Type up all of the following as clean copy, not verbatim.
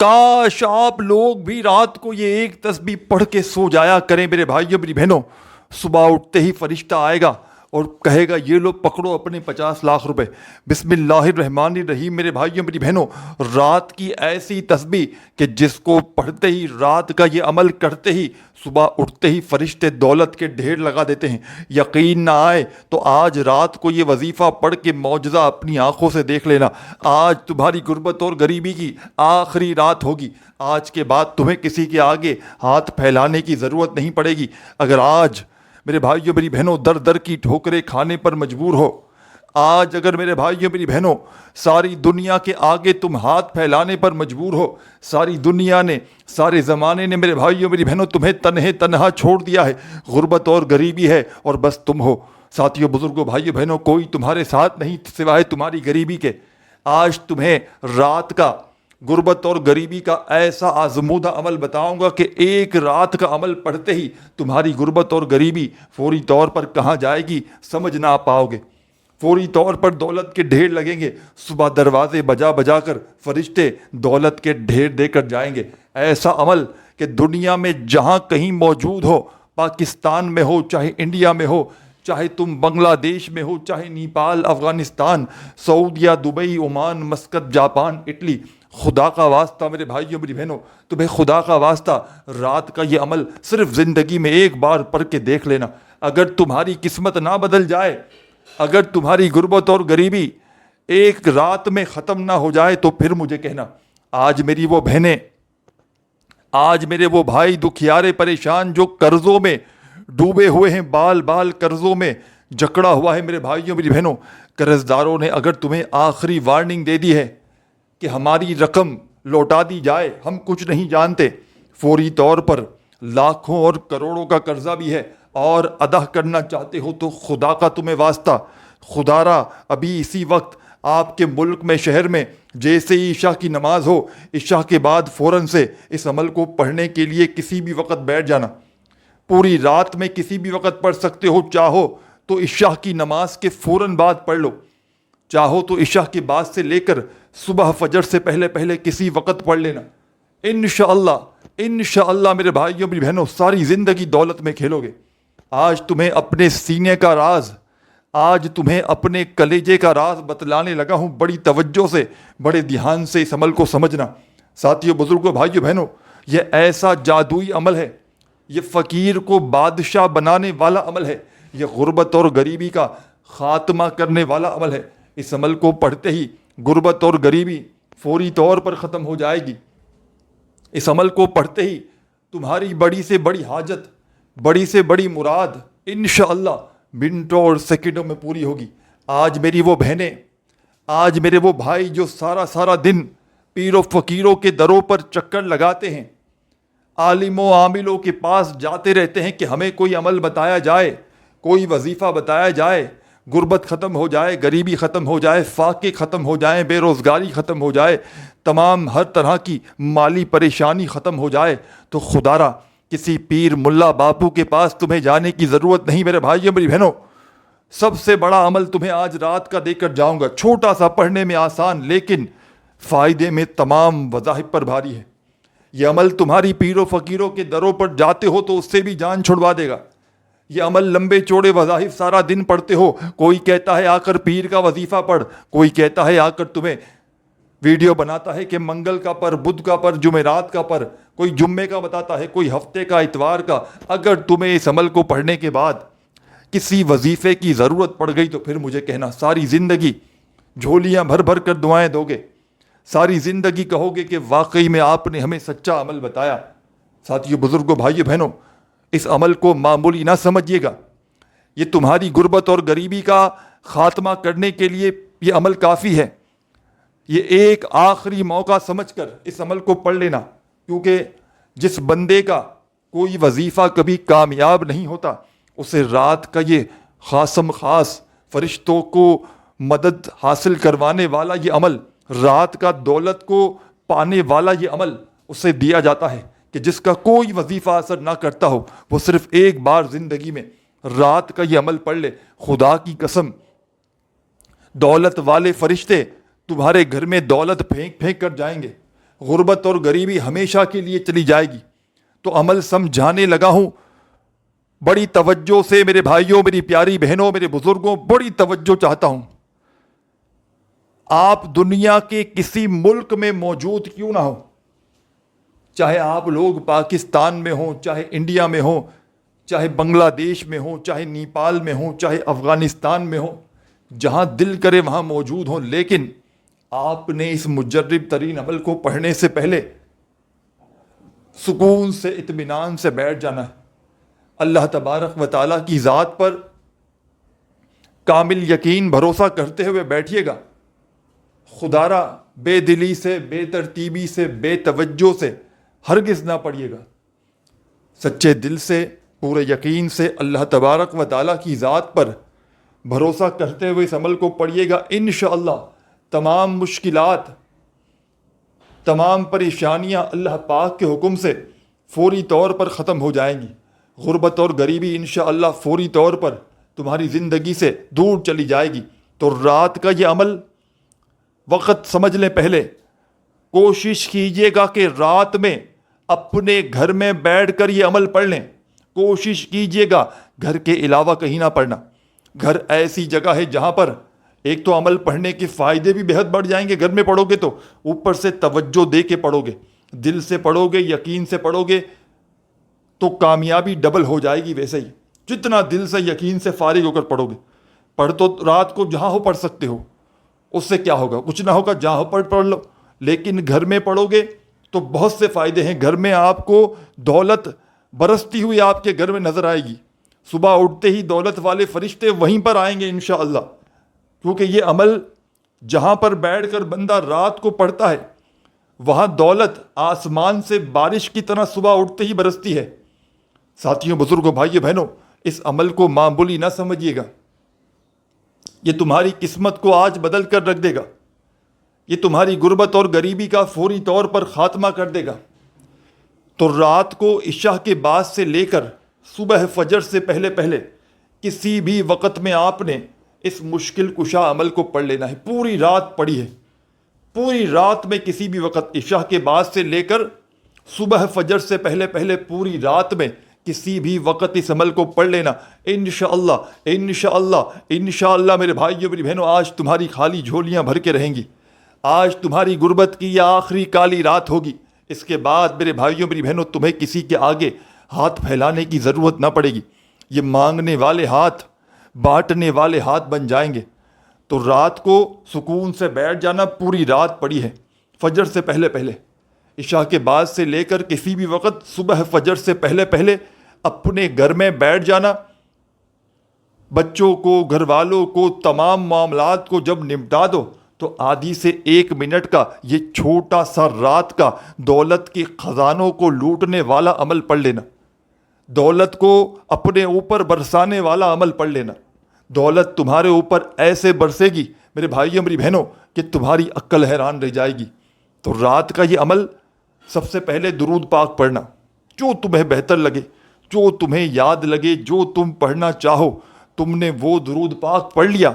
کاش آپ لوگ بھی رات کو یہ ایک تسبیح پڑھ کے سو جایا کریں میرے بھائیوں میری بہنوں. صبح اٹھتے ہی فرشتہ آئے گا اور کہے گا یہ لو پکڑو اپنے 50 لاکھ روپے. بسم اللہ الرحمن الرحیم. میرے بھائیوں میری بہنوں, رات کی ایسی تسبیح کہ جس کو پڑھتے ہی, رات کا یہ عمل کرتے ہی, صبح اٹھتے ہی فرشتے دولت کے ڈھیر لگا دیتے ہیں. یقین نہ آئے تو آج رات کو یہ وظیفہ پڑھ کے معجزہ اپنی آنکھوں سے دیکھ لینا. آج تمہاری غربت اور غریبی کی آخری رات ہوگی. آج کے بعد تمہیں کسی کے آگے ہاتھ پھیلانے کی ضرورت نہیں پڑے گی. اگر آج میرے بھائیوں میری بہنوں در در کی ٹھوکریں کھانے پر مجبور ہو, آج اگر میرے بھائیوں میری بہنوں ساری دنیا کے آگے تم ہاتھ پھیلانے پر مجبور ہو, ساری دنیا نے, سارے زمانے نے میرے بھائیوں میری بہنوں تمہیں تنہا چھوڑ دیا ہے, غربت اور غریبی ہے اور بس تم ہو. ساتھیوں, بزرگوں, بھائیوں بہنوں, کوئی تمہارے ساتھ نہیں سوائے تمہاری غریبی کے. آج تمہیں رات کا غربت اور غریبی کا ایسا آزمودہ عمل بتاؤں گا کہ ایک رات کا عمل پڑھتے ہی تمہاری غربت اور غریبی فوری طور پر کہاں جائے گی سمجھ نہ پاؤ گے. فوری طور پر دولت کے ڈھیر لگیں گے. صبح دروازے بجا بجا کر فرشتے دولت کے ڈھیر دے کر جائیں گے. ایسا عمل کہ دنیا میں جہاں کہیں موجود ہو, پاکستان میں ہو, چاہے انڈیا میں ہو, چاہے تم بنگلہ دیش میں ہو, چاہے نیپال, افغانستان, سعودیہ, دبئی, عمان, مسقط, جاپان, اٹلی, خدا کا واسطہ میرے بھائیوں میری بہنوں, تمہیں خدا کا واسطہ رات کا یہ عمل صرف زندگی میں ایک بار پڑھ کے دیکھ لینا. اگر تمہاری قسمت نہ بدل جائے, اگر تمہاری غربت اور غریبی ایک رات میں ختم نہ ہو جائے تو پھر مجھے کہنا. آج میری وہ بہنیں, آج میرے وہ بھائی دکھیارے پریشان جو قرضوں میں ڈوبے ہوئے ہیں, بال بال قرضوں میں جکڑا ہوا ہے میرے بھائیوں میری بہنوں, قرض داروں نے اگر تمہیں آخری وارننگ دے دی ہے کہ ہماری رقم لوٹا دی جائے, ہم کچھ نہیں جانتے, فوری طور پر لاکھوں اور کروڑوں کا قرضہ بھی ہے اور ادا کرنا چاہتے ہو تو خدا کا تمہیں واسطہ, خدا را ابھی اسی وقت آپ کے ملک میں, شہر میں جیسے ہی عشاء کی نماز ہو, عشاء کے بعد فوراً سے اس عمل کو پڑھنے کے لیے کسی بھی وقت بیٹھ جانا. پوری رات میں کسی بھی وقت پڑھ سکتے ہو, چاہو تو عشاء کی نماز کے فوراً بعد پڑھ لو, چاہو تو عشاء کے بعد سے لے کر صبح فجر سے پہلے پہلے کسی وقت پڑھ لینا. انشاءاللہ انشاءاللہ میرے بھائیوں میری بہنوں ساری زندگی دولت میں کھیلو گے. آج تمہیں اپنے سینے کا راز, آج تمہیں اپنے کلیجے کا راز بتلانے لگا ہوں. بڑی توجہ سے, بڑے دھیان سے اس عمل کو سمجھنا. ساتھیوں, بزرگوں, بھائیوں بہنوں, یہ ایسا جادوئی عمل ہے, یہ فقیر کو بادشاہ بنانے والا عمل ہے, یہ غربت اور غریبی کا خاتمہ کرنے والا عمل ہے. اس عمل کو پڑھتے ہی غربت اور غریبی فوری طور پر ختم ہو جائے گی. اس عمل کو پڑھتے ہی تمہاری بڑی سے بڑی حاجت, بڑی سے بڑی مراد انشاءاللہ منٹوں اور سیکنڈوں میں پوری ہوگی. آج میری وہ بہنیں, آج میرے وہ بھائی جو سارا دن پیر و فقیروں کے دروں پر چکر لگاتے ہیں, عالموں و عاملوں کے پاس جاتے رہتے ہیں کہ ہمیں کوئی عمل بتایا جائے, کوئی وظیفہ بتایا جائے, غربت ختم ہو جائے, غریبی ختم ہو جائے, فاقے ختم ہو جائیں, بے روزگاری ختم ہو جائے, تمام ہر طرح کی مالی پریشانی ختم ہو جائے, تو خدا را کسی پیر ملا باپو کے پاس تمہیں جانے کی ضرورت نہیں میرے بھائیوں میری بہنوں. سب سے بڑا عمل تمہیں آج رات کا دے کر جاؤں گا, چھوٹا سا, پڑھنے میں آسان لیکن فائدے میں تمام وظائف پر بھاری ہے. یہ عمل تمہاری پیر و فقیروں کے دروں پر جاتے ہو تو اس سے بھی جان چھڑوا دے گا. یہ عمل لمبے چوڑے وظائف سارا دن پڑھتے ہو, کوئی کہتا ہے آ کر پیر کا وظیفہ پڑھ, کوئی کہتا ہے آ کر تمہیں ویڈیو بناتا ہے کہ منگل کا پر, بدھ کا پر, جمعرات کا پر, کوئی جمعے کا بتاتا ہے, کوئی ہفتے کا, اتوار کا. اگر تمہیں اس عمل کو پڑھنے کے بعد کسی وظیفے کی ضرورت پڑ گئی تو پھر مجھے کہنا. ساری زندگی جھولیاں بھر بھر کر دعائیں دو گے, ساری زندگی کہو گے کہ واقعی میں آپ نے ہمیں سچا عمل بتایا. ساتھیوں, بزرگوں, بھائیوں بہنوں, اس عمل کو معمولی نہ سمجھیے گا. یہ تمہاری غربت اور غریبی کا خاتمہ کرنے کے لیے یہ عمل کافی ہے. یہ ایک آخری موقع سمجھ کر اس عمل کو پڑھ لینا, کیونکہ جس بندے کا کوئی وظیفہ کبھی کامیاب نہیں ہوتا اسے رات کا یہ خاص فرشتوں کو مدد حاصل کروانے والا یہ عمل, رات کا دولت کو پانے والا یہ عمل اسے دیا جاتا ہے کہ جس کا کوئی وظیفہ اثر نہ کرتا ہو, وہ صرف ایک بار زندگی میں رات کا یہ عمل پڑھ لے. خدا کی قسم, دولت والے فرشتے تمہارے گھر میں دولت پھینک پھینک کر جائیں گے. غربت اور غریبی ہمیشہ کے لیے چلی جائے گی. تو عمل سمجھانے لگا ہوں. بڑی توجہ سے میرے بھائیوں، میری پیاری بہنوں، میرے بزرگوں، بڑی توجہ چاہتا ہوں. آپ دنیا کے کسی ملک میں موجود کیوں نہ ہو، چاہے آپ لوگ پاکستان میں ہوں، چاہے انڈیا میں ہوں، چاہے بنگلہ دیش میں ہوں، چاہے نیپال میں ہوں، چاہے افغانستان میں ہوں، جہاں دل کرے وہاں موجود ہوں، لیکن آپ نے اس مجرب ترین عمل کو پڑھنے سے پہلے سکون سے، اطمینان سے بیٹھ جانا ہے. اللہ تبارک و تعالیٰ کی ذات پر کامل یقین، بھروسہ کرتے ہوئے بیٹھیے گا. خدا را بے دلی سے، بے ترتیبی سے، بے توجہ سے ہرگز نہ پڑھیے گا. سچے دل سے، پورے یقین سے اللہ تبارک و تعالیٰ کی ذات پر بھروسہ کرتے ہوئے اس عمل کو پڑھیے گا. انشاءاللہ تمام مشکلات، تمام پریشانیاں اللہ پاک کے حکم سے فوری طور پر ختم ہو جائیں گی. غربت اور غریبی انشاءاللہ فوری طور پر تمہاری زندگی سے دور چلی جائے گی. تو رات کا یہ عمل وقت سمجھ لیں. پہلے کوشش کیجئے گا کہ رات میں اپنے گھر میں بیٹھ کر یہ عمل پڑھ لیں. کوشش کیجئے گا گھر کے علاوہ کہیں نہ پڑھنا. گھر ایسی جگہ ہے جہاں پر ایک تو عمل پڑھنے کے فائدے بھی بہت بڑھ جائیں گے. گھر میں پڑھو گے تو اوپر سے توجہ دے کے پڑھو گے، دل سے پڑھو گے، یقین سے پڑھو گے تو کامیابی ڈبل ہو جائے گی. ویسے ہی جتنا دل سے، یقین سے فارغ ہو کر پڑھو گے. پڑھ تو رات کو جہاں ہو پڑھ سکتے ہو، اس سے کیا ہوگا؟ کچھ نہ ہوگا. جہاں ہو پڑھ لو. لیکن گھر میں پڑھو گے تو بہت سے فائدے ہیں. گھر میں آپ کو دولت برستی ہوئی آپ کے گھر میں نظر آئے گی. صبح اٹھتے ہی دولت والے فرشتے وہیں پر آئیں گے انشاءاللہ. کیونکہ یہ عمل جہاں پر بیٹھ کر بندہ رات کو پڑھتا ہے، وہاں دولت آسمان سے بارش کی طرح صبح اٹھتے ہی برستی ہے. ساتھیوں، بزرگوں، بھائیوں، بہنوں، اس عمل کو معمولی نہ سمجھیے گا. یہ تمہاری قسمت کو آج بدل کر رکھ دے گا. یہ تمہاری غربت اور غریبی کا فوری طور پر خاتمہ کر دے گا. تو رات کو عشاء کے بعد سے لے کر صبح فجر سے پہلے پہلے کسی بھی وقت میں آپ نے اس مشکل کشا عمل کو پڑھ لینا ہے. پوری رات پڑھی ہے. پوری رات میں کسی بھی وقت، عشاء کے بعد سے لے کر صبح فجر سے پہلے پہلے پوری رات میں کسی بھی وقت اس عمل کو پڑھ لینا. انشاءاللہ انشاءاللہ انشاءاللہ میرے بھائیوں، میری بہنوں، آج تمہاری خالی جھولیاں بھر کے رہیں گی. آج تمہاری غربت کی یہ آخری کالی رات ہوگی. اس کے بعد میرے بھائیوں، میری بہنوں، تمہیں کسی کے آگے ہاتھ پھیلانے کی ضرورت نہ پڑے گی. یہ مانگنے والے ہاتھ، بانٹنے والے ہاتھ بن جائیں گے. تو رات کو سکون سے بیٹھ جانا. پوری رات پڑی ہے فجر سے پہلے پہلے، عشاء کے بعد سے لے کر کسی بھی وقت صبح فجر سے پہلے پہلے اپنے گھر میں بیٹھ جانا. بچوں کو، گھر والوں کو، تمام معاملات کو جب نمٹا دو تو آدھی سے 1 منٹ کا یہ چھوٹا سا رات کا دولت کے خزانوں کو لوٹنے والا عمل پڑھ لینا. دولت کو اپنے اوپر برسانے والا عمل پڑھ لینا. دولت تمہارے اوپر ایسے برسے گی میرے بھائیوں، میری بہنوں، کہ تمہاری عقل حیران رہ جائے گی. تو رات کا یہ عمل سب سے پہلے درود پاک پڑھنا. جو تمہیں بہتر لگے، جو تمہیں یاد لگے، جو تم پڑھنا چاہو، تم نے وہ درود پاک پڑھ لیا.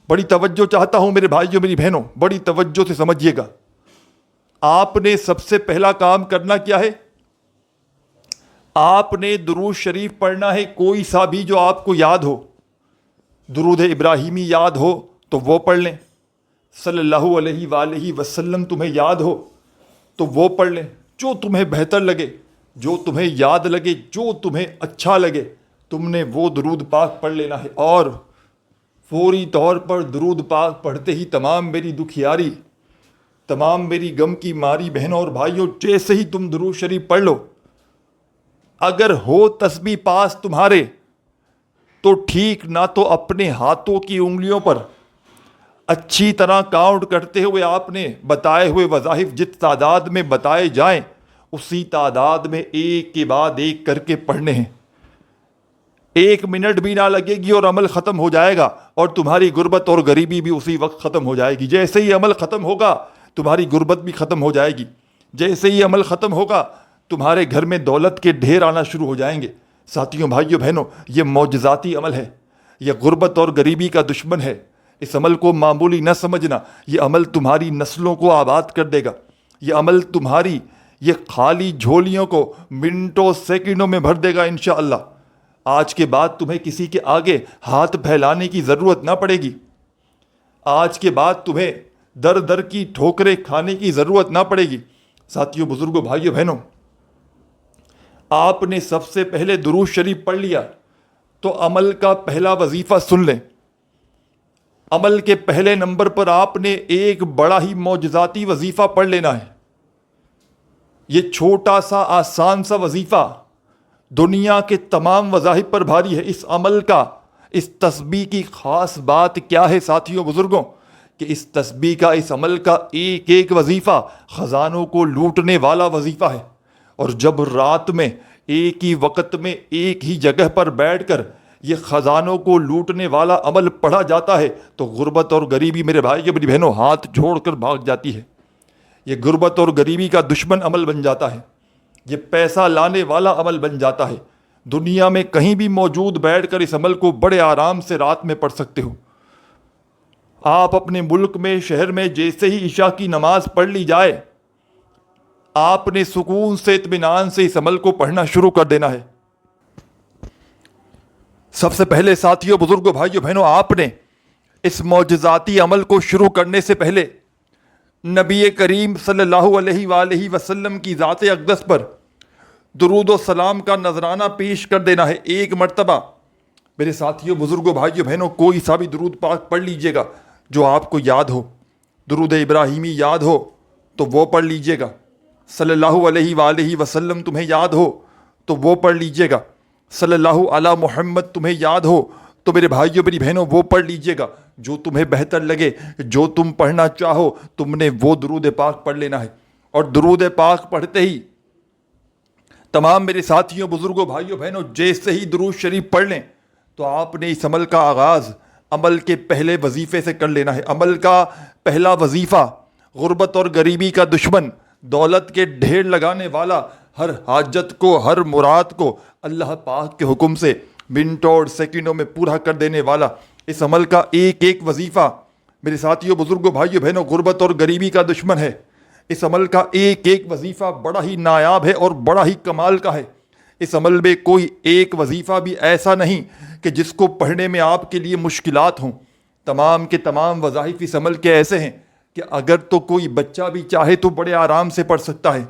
بڑی توجہ چاہتا ہوں میرے بھائیوں، میری بہنوں، بڑی توجہ سے سمجھیے گا. آپ نے سب سے پہلا کام کرنا کیا ہے؟ آپ نے درود شریف پڑھنا ہے، کوئی سا بھی جو آپ کو یاد ہو. درود ابراہیمی یاد ہو تو وہ پڑھ لیں. صلی اللہ علیہ وآلہ وسلم تمہیں یاد ہو تو وہ پڑھ لیں. جو تمہیں بہتر لگے، جو تمہیں یاد لگے، جو تمہیں اچھا لگے، تم نے وہ درود پاک پڑھ لینا ہے. اور فوری طور پر درود پاک پڑھتے ہی تمام میری دکھیاری، تمام میری غم کی ماری بہنوں اور بھائیوں، جیسے ہی تم درود شریف پڑھ لو، اگر ہو تسبیح پاس تمہارے تو ٹھیک، نہ تو اپنے ہاتھوں کی انگلیوں پر اچھی طرح کاؤنٹ کرتے ہوئے آپ نے بتائے ہوئے وظائف جس تعداد میں بتائے جائیں اسی تعداد میں ایک کے بعد ایک کر کے پڑھنے ہیں. 1 منٹ بھی نہ لگے گی اور عمل ختم ہو جائے گا. اور تمہاری غربت اور غریبی بھی اسی وقت ختم ہو جائے گی. جیسے ہی عمل ختم ہوگا تمہاری غربت بھی ختم ہو جائے گی. جیسے ہی عمل ختم ہوگا تمہارے گھر میں دولت کے ڈھیر آنا شروع ہو جائیں گے. ساتھیوں، بھائیوں، بہنوں، یہ معجزاتی عمل ہے. یہ غربت اور غریبی کا دشمن ہے. اس عمل کو معمولی نہ سمجھنا. یہ عمل تمہاری نسلوں کو آباد کر دے گا. یہ عمل تمہاری یہ خالی جھولیوں کو منٹوں سیکنڈوں میں بھر دے گا انشاءاللہ. آج کے بعد تمہیں کسی کے آگے ہاتھ پھیلانے کی ضرورت نہ پڑے گی. آج کے بعد تمہیں در در کی ٹھوکریں کھانے کی ضرورت نہ پڑے گی. ساتھیوں، بزرگوں، بھائیوں، بہنوں، آپ نے سب سے پہلے درود شریف پڑھ لیا تو عمل کا پہلا وظیفہ سن لیں. عمل کے پہلے نمبر پر آپ نے ایک بڑا ہی معجزاتی وظیفہ پڑھ لینا ہے. یہ چھوٹا سا آسان سا وظیفہ دنیا کے تمام وظائف پر بھاری ہے. اس عمل کا، اس تسبیح کی خاص بات کیا ہے ساتھیوں، بزرگوں؟ کہ اس تسبیح کا، اس عمل کا ایک ایک وظیفہ خزانوں کو لوٹنے والا وظیفہ ہے. اور جب رات میں ایک ہی وقت میں ایک ہی جگہ پر بیٹھ کر یہ خزانوں کو لوٹنے والا عمل پڑھا جاتا ہے تو غربت اور غریبی میرے بھائی میری بہنوں ہاتھ چھوڑ کر بھاگ جاتی ہے. یہ غربت اور غریبی کا دشمن عمل بن جاتا ہے. یہ پیسہ لانے والا عمل بن جاتا ہے. دنیا میں کہیں بھی موجود بیٹھ کر اس عمل کو بڑے آرام سے رات میں پڑھ سکتے ہو. آپ اپنے ملک میں، شہر میں جیسے ہی عشاء کی نماز پڑھ لی جائے، آپ نے سکون سے، اطمینان سے اس عمل کو پڑھنا شروع کر دینا ہے. سب سے پہلے ساتھیوں، بزرگوں، بھائیوں، بہنوں، آپ نے اس معجزاتی عمل کو شروع کرنے سے پہلے نبی کریم صلی اللہ علیہ وآلہ وسلم کی ذات اقدس پر درود و سلام کا نذرانہ پیش کر دینا ہے. ایک مرتبہ میرے ساتھیوں، بزرگوں، بھائیوں، بہنوں، کوئی سا بھی درود پاک پڑھ لیجئے گا جو آپ کو یاد ہو. درود ابراہیمی یاد ہو تو وہ پڑھ لیجئے گا. صلی اللہ علیہ وآلہ وسلم تمہیں یاد ہو تو وہ پڑھ لیجئے گا. صلی اللہ علی محمد تمہیں یاد ہو تو میرے بھائیوں، میری بہنوں، وہ پڑھ لیجئے گا. جو تمہیں بہتر لگے، جو تم پڑھنا چاہو، تم نے وہ درود پاک پڑھ لینا ہے. اور درود پاک پڑھتے ہی تمام میرے ساتھیوں، بزرگوں، بھائیوں، بہنوں، جیسے ہی درود شریف پڑھ لیں تو آپ نے اس عمل کا آغاز عمل کے پہلے وظیفے سے کر لینا ہے. عمل کا پہلا وظیفہ، غربت اور غریبی کا دشمن، دولت کے ڈھیر لگانے والا، ہر حاجت کو، ہر مراد کو اللہ پاک کے حکم سے منٹوں اور سیکنڈوں میں پورا کر دینے والا اس عمل کا ایک ایک وظیفہ میرے ساتھیوں، بزرگوں، بھائیوں، بہنوں، غربت اور غریبی کا دشمن ہے. اس عمل کا ایک ایک وظیفہ بڑا ہی نایاب ہے اور بڑا ہی کمال کا ہے. اس عمل میں کوئی ایک وظیفہ بھی ایسا نہیں کہ جس کو پڑھنے میں آپ کے لیے مشکلات ہوں. تمام کے تمام وظائف اس عمل کے ایسے ہیں کہ اگر تو کوئی بچہ بھی چاہے تو بڑے آرام سے پڑھ سکتا ہے.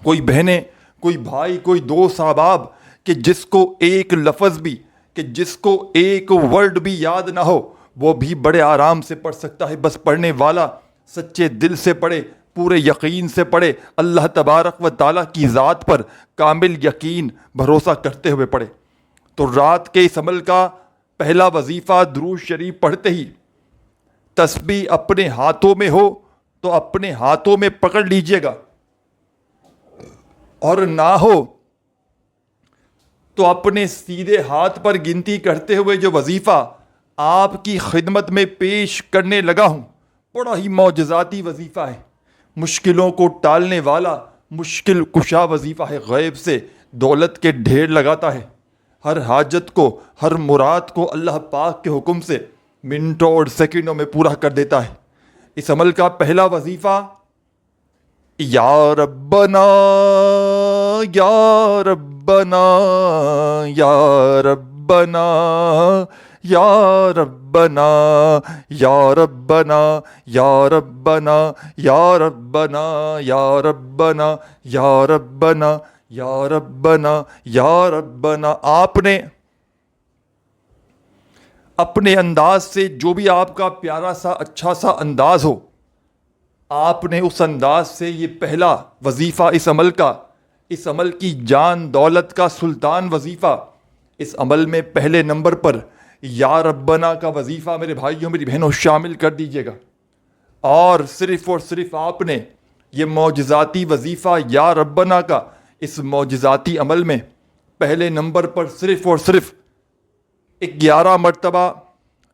کوئی بہنیں، کوئی بھائی، کوئی دوست احباب کہ جس کو ایک لفظ بھی، کہ جس کو ایک ورڈ بھی یاد نہ ہو، وہ بھی بڑے آرام سے پڑھ سکتا ہے. بس پڑھنے والا سچے دل سے پڑھے، پورے یقین سے پڑھے، اللہ تبارک و تعالیٰ کی ذات پر کامل یقین، بھروسہ کرتے ہوئے پڑھے. تو رات کے اس عمل کا پہلا وظیفہ درود شریف پڑھتے ہی تسبیح اپنے ہاتھوں میں ہو تو اپنے ہاتھوں میں پکڑ لیجئے گا، اور نہ ہو تو اپنے سیدھے ہاتھ پر گنتی کرتے ہوئے جو وظیفہ آپ کی خدمت میں پیش کرنے لگا ہوں، بڑا ہی معجزاتی وظیفہ ہے. مشکلوں کو ٹالنے والا مشکل کشا وظیفہ ہے. غیب سے دولت کے ڈھیر لگاتا ہے. ہر حاجت کو، ہر مراد کو اللہ پاک کے حکم سے منٹوں اور سیکنڈوں میں پورا کر دیتا ہے. اس عمل کا پہلا وظیفہ یا ربنا یا ربنا یا ربنا یا ربنا یا ربنا یا ربنا یا ربنا یا ربنا یا ربنا یا ربنا یا ربنا. آپ نے اپنے انداز سے، جو بھی آپ کا پیارا سا اچھا سا انداز ہو، آپ نے اس انداز سے یہ پہلا وظیفہ اس عمل کا، اس عمل کی جان دولت کا سلطان وظیفہ، اس عمل میں پہلے نمبر پر یا ربنا کا وظیفہ میرے بھائیوں، میری بہنوں شامل کر دیجئے گا. اور صرف آپ نے یہ معجزاتی وظیفہ یا ربنا کا اس معجزاتی عمل میں پہلے نمبر پر صرف 11 مرتبہ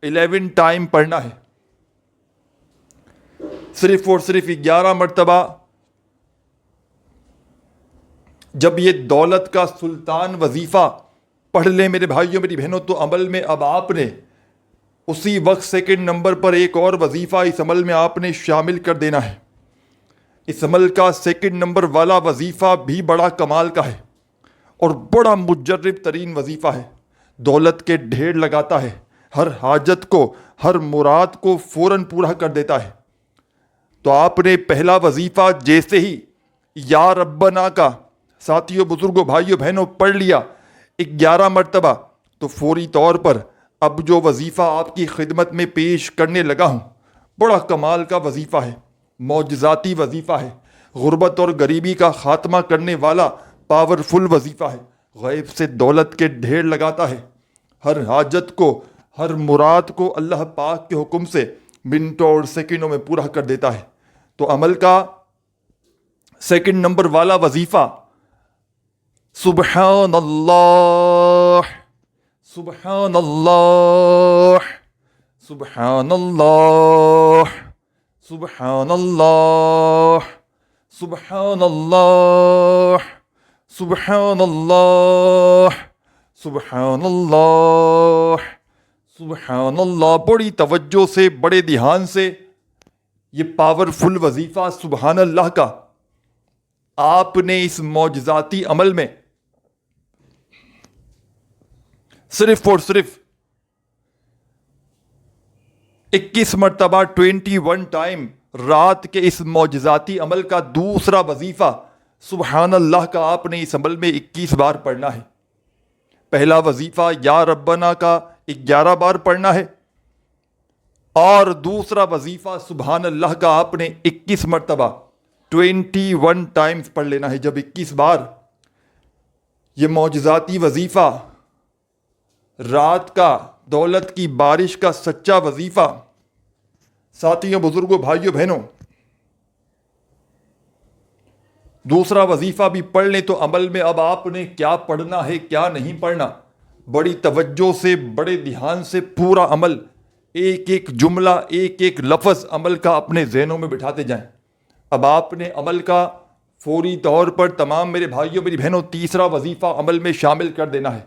11 ٹائم پڑھنا ہے. صرف 11 مرتبہ جب یہ دولت کا سلطان وظیفہ پڑھ لیں میرے بھائیوں، میری بہنوں، تو عمل میں اب آپ نے اسی وقت سیکنڈ نمبر پر ایک اور وظیفہ اس عمل میں آپ نے شامل کر دینا ہے. اس عمل کا سیکنڈ نمبر والا وظیفہ بھی بڑا کمال کا ہے اور بڑا مجرب ترین وظیفہ ہے. دولت کے ڈھیر لگاتا ہے, ہر حاجت کو, ہر مراد کو فوراً پورا کر دیتا ہے. تو آپ نے پہلا وظیفہ جیسے ہی یا ربنا کا ساتھیوں, بزرگوں, بھائیوں, بہنوں پڑھ لیا 11 مرتبہ, تو فوری طور پر اب جو وظیفہ آپ کی خدمت میں پیش کرنے لگا ہوں بڑا کمال کا وظیفہ ہے, معجزاتی وظیفہ ہے, غربت اور غریبی کا خاتمہ کرنے والا پاورفل وظیفہ ہے. غیب سے دولت کے ڈھیر لگاتا ہے, ہر حاجت کو, ہر مراد کو اللہ پاک کے حکم سے منٹوں اور سیکنڈوں میں پورا کر دیتا ہے. تو عمل کا سیکنڈ نمبر والا وظیفہ سبحان اللہ, سبحان اللہ, سبحان اللہ, سبحان اللہ, سبحان اللہ, سبحان اللہ, سبحان اللہ, سبحان اللہ. بڑی توجہ سے, بڑے دھیان سے یہ پاورفل وظیفہ سبحان اللہ کا آپ نے اس معجزاتی عمل میں صرف اور صرف 21 مرتبہ 21 ٹائم رات کے اس معجزاتی عمل کا دوسرا وظیفہ سبحان اللہ کا آپ نے اس عمل میں 21 بار پڑھنا ہے. پہلا وظیفہ یا ربنا کا 11 بار پڑھنا ہے اور دوسرا وظیفہ سبحان اللہ کا آپ نے 21 مرتبہ 21 ٹائمز پڑھ لینا ہے. جب 21 بار یہ معجزاتی وظیفہ, رات کا دولت کی بارش کا سچا وظیفہ, ساتھیوں, بزرگوں, بھائیوں, بہنوں, دوسرا وظیفہ بھی پڑھ لیں تو عمل میں اب آپ نے کیا پڑھنا ہے کیا نہیں پڑھنا, بڑی توجہ سے, بڑے دھیان سے پورا عمل, ایک ایک جملہ, ایک ایک لفظ عمل کا اپنے ذہنوں میں بٹھاتے جائیں. اب آپ نے عمل کا فوری طور پر تمام میرے بھائیوں, میری بہنوں, تیسرا وظیفہ عمل میں شامل کر دینا ہے.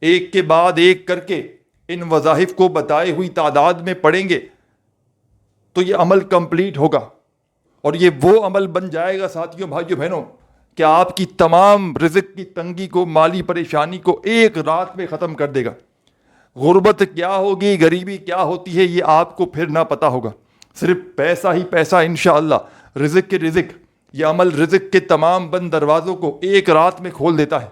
ایک کے بعد ایک کر کے ان وظائف کو بتائے ہوئی تعداد میں پڑھیں گے تو یہ عمل کمپلیٹ ہوگا اور یہ وہ عمل بن جائے گا ساتھیوں, بھائیوں, بہنوں, کہ آپ کی تمام رزق کی تنگی کو, مالی پریشانی کو ایک رات میں ختم کر دے گا. غربت کیا ہوگی, غریبی کیا ہوتی ہے, یہ آپ کو پھر نہ پتہ ہوگا. صرف پیسہ ہی پیسہ انشاءاللہ, رزق کے رزق. یہ عمل رزق کے تمام بند دروازوں کو ایک رات میں کھول دیتا ہے.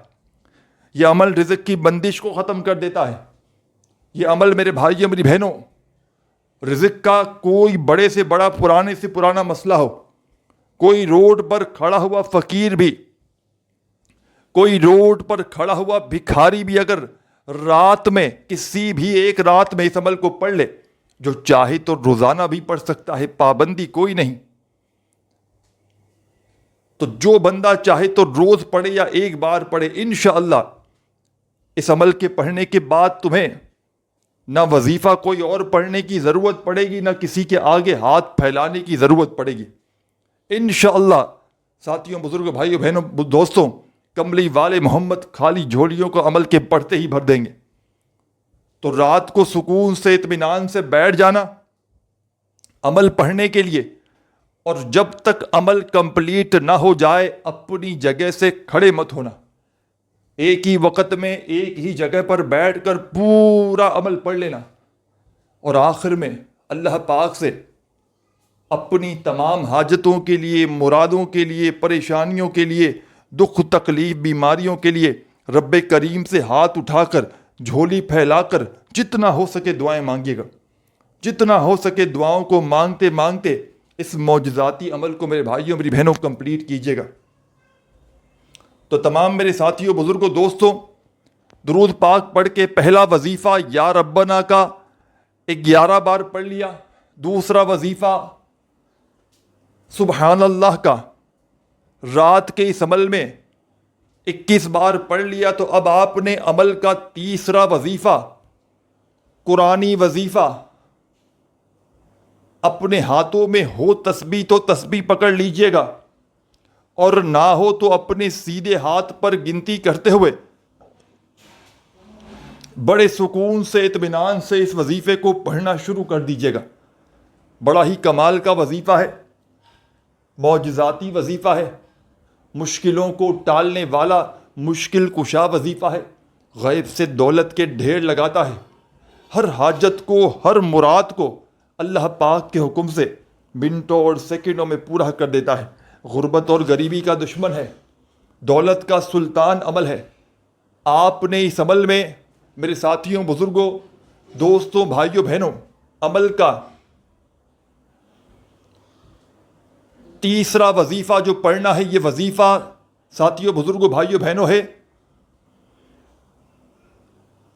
یہ عمل رزق کی بندش کو ختم کر دیتا ہے. یہ عمل میرے بھائیوں, میری بہنوں, رزق کا کوئی بڑے سے بڑا, پرانے سے پرانا مسئلہ ہو, کوئی روڈ پر کھڑا ہوا فقیر بھی, کوئی روڈ پر کھڑا ہوا بھکاری بھی اگر رات میں, کسی بھی ایک رات میں اس عمل کو پڑھ لے, جو چاہے تو روزانہ بھی پڑھ سکتا ہے, پابندی کوئی نہیں. تو جو بندہ چاہے تو روز پڑھے یا ایک بار پڑھے, انشاءاللہ اس عمل کے پڑھنے کے بعد تمہیں نہ وظیفہ کوئی اور پڑھنے کی ضرورت پڑے گی, نہ کسی کے آگے ہاتھ پھیلانے کی ضرورت پڑے گی انشاءاللہ. ساتھیوں, بزرگوں, بھائیوں, بہنوں, دوستوں, کملی والے محمد خالی جھولیوں کو عمل کے پڑھتے ہی بھر دیں گے. تو رات کو سکون سے, اطمینان سے بیٹھ جانا عمل پڑھنے کے لیے, اور جب تک عمل کمپلیٹ نہ ہو جائے اپنی جگہ سے کھڑے مت ہونا. ایک ہی وقت میں ایک ہی جگہ پر بیٹھ کر پورا عمل پڑھ لینا اور آخر میں اللہ پاک سے اپنی تمام حاجتوں کے لیے, مرادوں کے لیے, پریشانیوں کے لیے, دکھ تکلیف, بیماریوں کے لیے رب کریم سے ہاتھ اٹھا کر, جھولی پھیلا کر جتنا ہو سکے دعائیں مانگیے گا. جتنا ہو سکے دعاؤں کو مانگتے مانگتے اس معجزاتی عمل کو میرے بھائیوں, میری بہنوں کمپلیٹ کیجیے گا. تو تمام میرے ساتھیوں, بزرگوں, دوستوں, درود پاک پڑھ کے پہلا وظیفہ یا ربنا کا 11 بار پڑھ لیا, دوسرا وظیفہ سبحان اللہ کا رات کے اس عمل میں 21 بار پڑھ لیا. تو اب آپ نے عمل کا تیسرا وظیفہ, قرآنی وظیفہ, اپنے ہاتھوں میں ہو تسبیح تو تسبیح پکڑ لیجئے گا, اور نہ ہو تو اپنے سیدھے ہاتھ پر گنتی کرتے ہوئے بڑے سکون سے, اطمینان سے اس وظیفے کو پڑھنا شروع کر دیجئے گا. بڑا ہی کمال کا وظیفہ ہے. معجزاتی وظیفہ ہے، مشکلوں کو ٹالنے والا مشکل کشا وظیفہ ہے، غیب سے دولت کے ڈھیر لگاتا ہے، ہر حاجت کو، ہر مراد کو اللہ پاک کے حکم سے منٹوں اور سیکنڈوں میں پورا کر دیتا ہے، غربت اور غریبی کا دشمن ہے، دولت کا سلطان عمل ہے۔ آپ نے اس عمل میں میرے ساتھیوں، بزرگوں، دوستوں، بھائیوں، بہنوں، عمل کا تیسرا وظیفہ جو پڑھنا ہے، یہ وظیفہ ساتھیوں، بزرگوں، بھائیوں، بہنوں ہے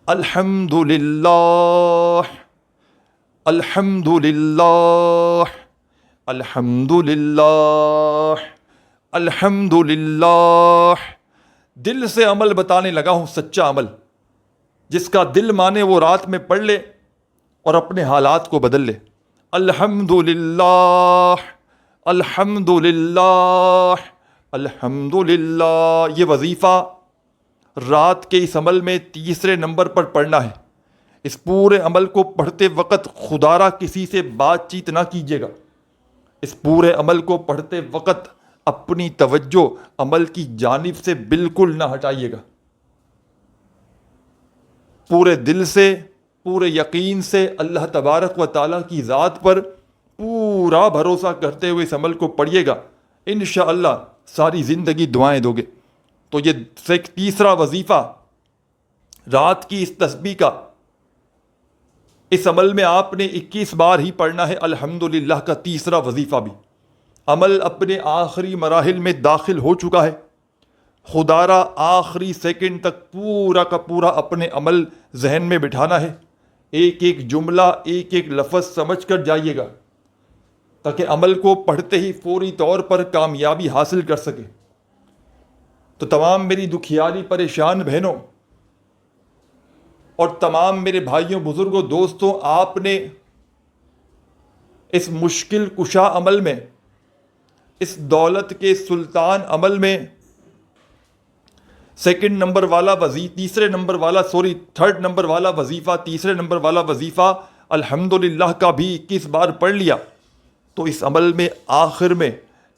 الحمد للہ، الحمد للہ، الحمد للہ، الحمد للہ۔ دل سے عمل بتانے لگا ہوں، سچا عمل، جس کا دل مانے وہ رات میں پڑھ لے اور اپنے حالات کو بدل لے۔ الحمد للہ، الحمد للہ، الحمد للہ۔ یہ وظیفہ رات کے اس عمل میں تیسرے نمبر پر پڑھنا ہے۔ اس پورے عمل کو پڑھتے وقت خدا را کسی سے بات چیت نہ کیجیے گا۔ اس پورے عمل کو پڑھتے وقت اپنی توجہ عمل کی جانب سے بالکل نہ ہٹائیے گا۔ پورے دل سے، پورے یقین سے اللہ تبارک و تعالیٰ کی ذات پر پورا بھروسہ کرتے ہوئے اس عمل کو پڑھیے گا، انشاءاللہ ساری زندگی دعائیں دو گے۔ تو یہ تیسرا وظیفہ رات کی اس تسبیح کا، اس عمل میں آپ نے 21 بار ہی پڑھنا ہے الحمدللہ کا تیسرا وظیفہ بھی۔ عمل اپنے آخری مراحل میں داخل ہو چکا ہے، خدا را آخری سیکنڈ تک پورا کا پورا اپنے عمل ذہن میں بٹھانا ہے، ایک ایک جملہ، ایک ایک لفظ سمجھ کر جائیے گا تاکہ عمل کو پڑھتے ہی فوری طور پر کامیابی حاصل کر سکے۔ تو تمام میری دکھیاری پریشان بہنوں اور تمام میرے بھائیوں، بزرگوں، دوستوں، آپ نے اس مشکل کشا عمل میں، اس دولت کے سلطان عمل میں تھرڈ نمبر والا وظیفہ، تیسرے نمبر والا وظیفہ الحمدللہ کا بھی 21 بار پڑھ لیا، تو اس عمل میں آخر میں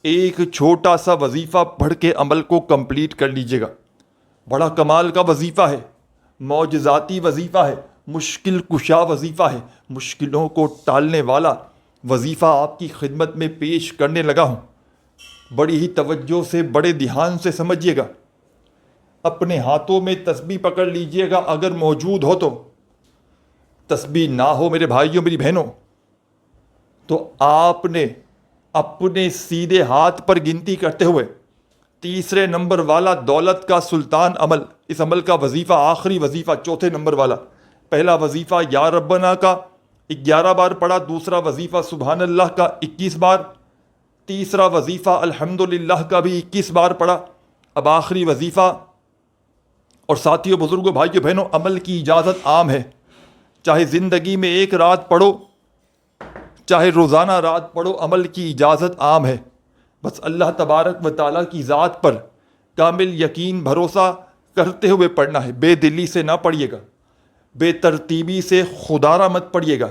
ایک چھوٹا سا وظیفہ پڑھ کے عمل کو کمپلیٹ کر لیجیے گا۔ بڑا کمال کا وظیفہ ہے، معجزاتی وظیفہ ہے، مشکل کشا وظیفہ ہے، مشکلوں کو ٹالنے والا وظیفہ آپ کی خدمت میں پیش کرنے لگا ہوں۔ بڑی ہی توجہ سے، بڑے دھیان سے سمجھیے گا۔ اپنے ہاتھوں میں تسبیح پکڑ لیجئے گا اگر موجود ہو تو، تسبیح نہ ہو میرے بھائیوں، میری بہنوں، تو آپ نے اپنے سیدھے ہاتھ پر گنتی کرتے ہوئے تیسرے نمبر والا دولت کا سلطان عمل، اس عمل کا وظیفہ، آخری وظیفہ، چوتھے نمبر والا، پہلا وظیفہ یا ربنا کا 11 بار پڑھا، دوسرا وظیفہ سبحان اللہ کا 21 بار، تیسرا وظیفہ الحمدللہ کا بھی 21 بار پڑھا۔ اب آخری وظیفہ، اور ساتھیوں، بزرگوں، بھائیوں، بہنوں، عمل کی اجازت عام ہے، چاہے زندگی میں ایک رات پڑھو، چاہے روزانہ رات پڑھو، عمل کی اجازت عام ہے۔ بس اللہ تبارک و تعالیٰ کی ذات پر کامل یقین، بھروسہ کرتے ہوئے پڑھنا ہے۔ بے دلی سے نہ پڑھیے گا، بے ترتیبی سے خدا را مت پڑھیے گا،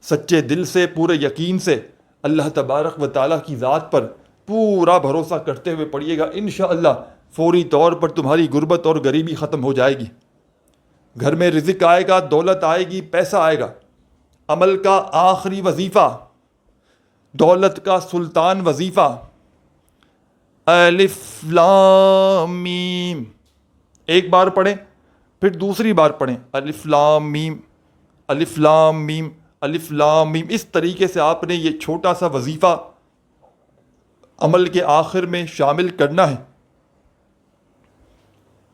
سچے دل سے، پورے یقین سے اللہ تبارک و تعالیٰ کی ذات پر پورا بھروسہ کرتے ہوئے پڑھیے گا، انشاءاللہ فوری طور پر تمہاری غربت اور غریبی ختم ہو جائے گی، گھر میں رزق آئے گا، دولت آئے گی، پیسہ آئے گا۔ عمل کا آخری وظیفہ، دولت کا سلطان وظیفہ، الف لام میم، ایک بار پڑھیں پھر دوسری بار پڑھیں، الف لام میم، الف لام میم، الف لام میم۔ اس طریقے سے آپ نے یہ چھوٹا سا وظیفہ عمل کے آخر میں شامل کرنا ہے،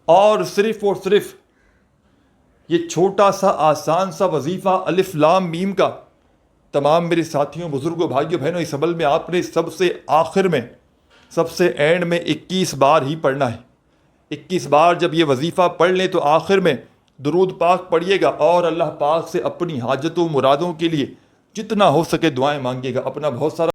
اور صرف یہ چھوٹا سا آسان سا وظیفہ الف لام میم کا تمام میرے ساتھیوں، بزرگوں، بھائیوں، بہنوں، اس عمل میں آپ نے سب سے آخر میں، سب سے اینڈ میں 21 بار ہی پڑھنا ہے۔ 21 بار جب یہ وظیفہ پڑھ لیں تو آخر میں درود پاک پڑھیے گا اور اللہ پاک سے اپنی حاجتوں، مرادوں کے لیے جتنا ہو سکے دعائیں مانگیے گا۔ اپنا بہت سارا